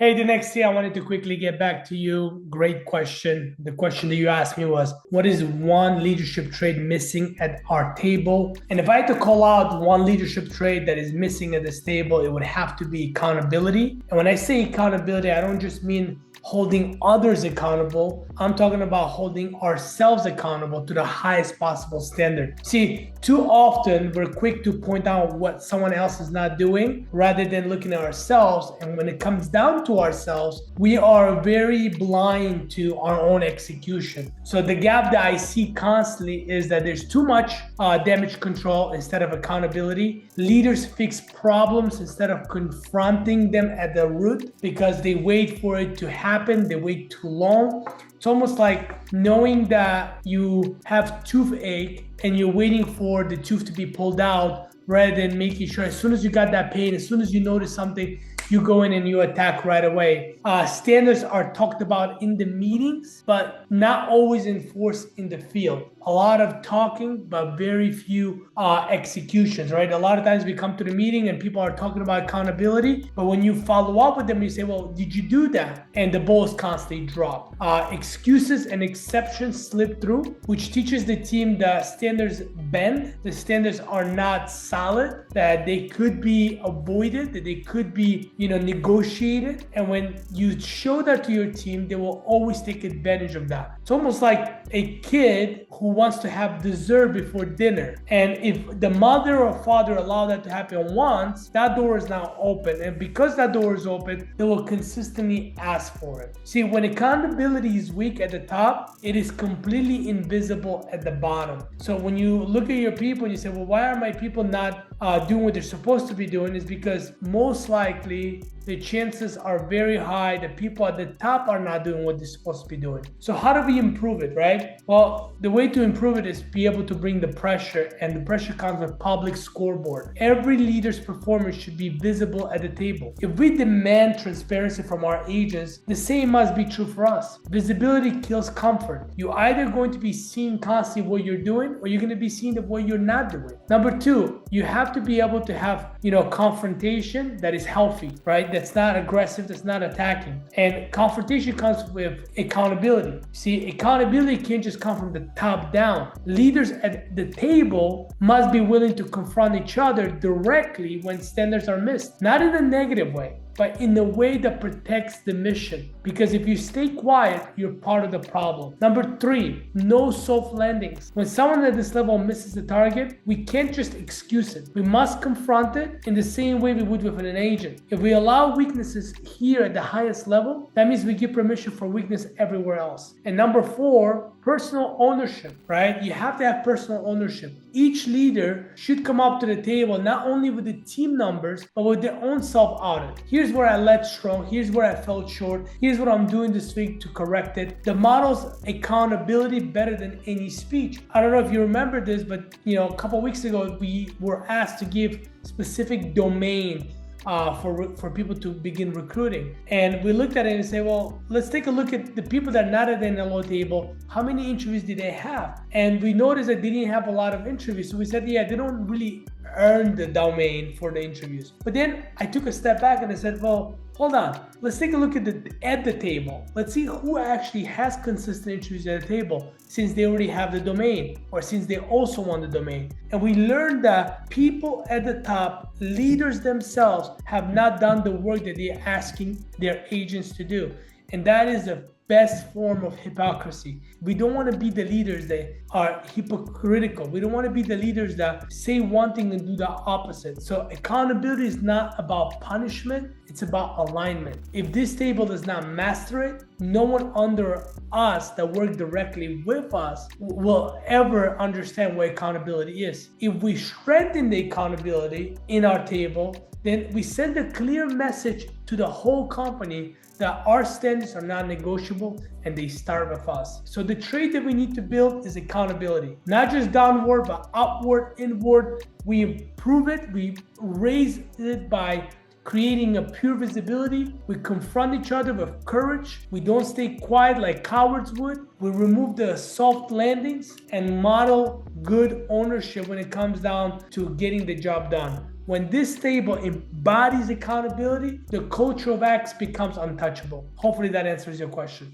Hey, the next day I wanted to quickly get back to you. Great question. The question that you asked me was, what is one leadership trait missing at our table? And if I had to call out one leadership trait that is missing at this table, it would have to be accountability. And when I say accountability, I don't just mean holding others accountable. I'm talking about holding ourselves accountable to the highest possible standard. See, too often we're quick to point out what someone else is not doing rather than looking at ourselves. And when it comes down to ourselves, we are very blind to our own execution. So the gap that I see constantly is that there's too much damage control instead of accountability. Leaders fix problems instead of confronting them at the root because they wait for it to happen. They wait too long. It's almost like knowing that you have toothache and you're waiting for the tooth to be pulled out rather than making sure as soon as you got that pain, as soon as you notice something, you go in and you attack right away. Standards are talked about in the meetings, but not always enforced in the field. A lot of talking, but very few executions, right? A lot of times we come to the meeting and people are talking about accountability, but when you follow up with them, you say, well, did you do that? And the ball is constantly dropped. Excuses and exceptions slip through, which teaches the team that standards bend. The standards are not solid, that they could be avoided, that they could be, negotiated. And when you show that to your team, they will always take advantage of that. It's almost like a kid who wants to have dessert before dinner. And if the mother or father allow that to happen once, that door is now open. And because that door is open, they will consistently ask for it. See, when accountability is weak at the top, it is completely invisible at the bottom. So when you look at your people and you say, well, why are my people not doing what they're supposed to be doing? Is because most likely the chances are very high that people at the top are not doing what they're supposed to be doing. So how do we improve it, right? Well, the way to improve it is be able to bring the pressure, and the pressure comes with public scoreboard. Every leader's performance should be visible at the table. If we demand transparency from our agents, the same must be true for us. Visibility kills comfort. You're either going to be seeing constantly what you're doing, or you're going to be seeing what you're not doing. Number two, you have to be able to have, confrontation that is healthy, right? That's not aggressive, that's not attacking. And confrontation comes with accountability. See, accountability can't just come from the top down. Leaders at the table must be willing to confront each other directly when standards are missed, not in a negative way, but in a way that protects the mission. Because if you stay quiet, you're part of the problem. Number three, no soft landings. When someone at this level misses the target, we can't just excuse it. We must confront it in the same way we would with an agent. If we allow weaknesses here at the highest level, that means we give permission for weakness everywhere else. And number four, personal ownership, right? You have to have personal ownership. Each leader should come up to the table not only with the team numbers, but with their own self-audit. Here's where I led strong. Here's where I fell short. Here's what I'm doing this week to correct it. The model's accountability better than any speech. I don't know if you remember this, but a couple weeks ago, we were asked to give specific domain for people to begin recruiting. And we looked at it and say, well, let's take a look at the people that are not at the NLO table. How many interviews did they have? And we noticed that they didn't have a lot of interviews. So we said, yeah, they don't really earn the domain for the interviews. But then I took a step back and I said, well, hold on. Let's take a look at the table. Let's see who actually has consistent interviews at the table since they already have the domain, or since they also want the domain. And we learned that people at the top, leaders themselves, have not done the work that they're asking their agents to do. And that is the best form of hypocrisy. We don't want to be the leaders that are hypocritical. We don't want to be the leaders that say one thing and do the opposite. So accountability is not about punishment, it's about alignment. If this table does not master it, no one under us that work directly with us will ever understand what accountability is. If we strengthen the accountability in our table, then we send a clear message to the whole company that our standards are not negotiable and they start with us. So the trait that we need to build is accountability, not just downward, but upward, inward. We improve it, we raise it by creating a pure visibility. We confront each other with courage. We don't stay quiet like cowards would. We remove the soft landings and model good ownership when it comes down to getting the job done. When this table embodies accountability, the culture of X becomes untouchable. Hopefully that answers your question.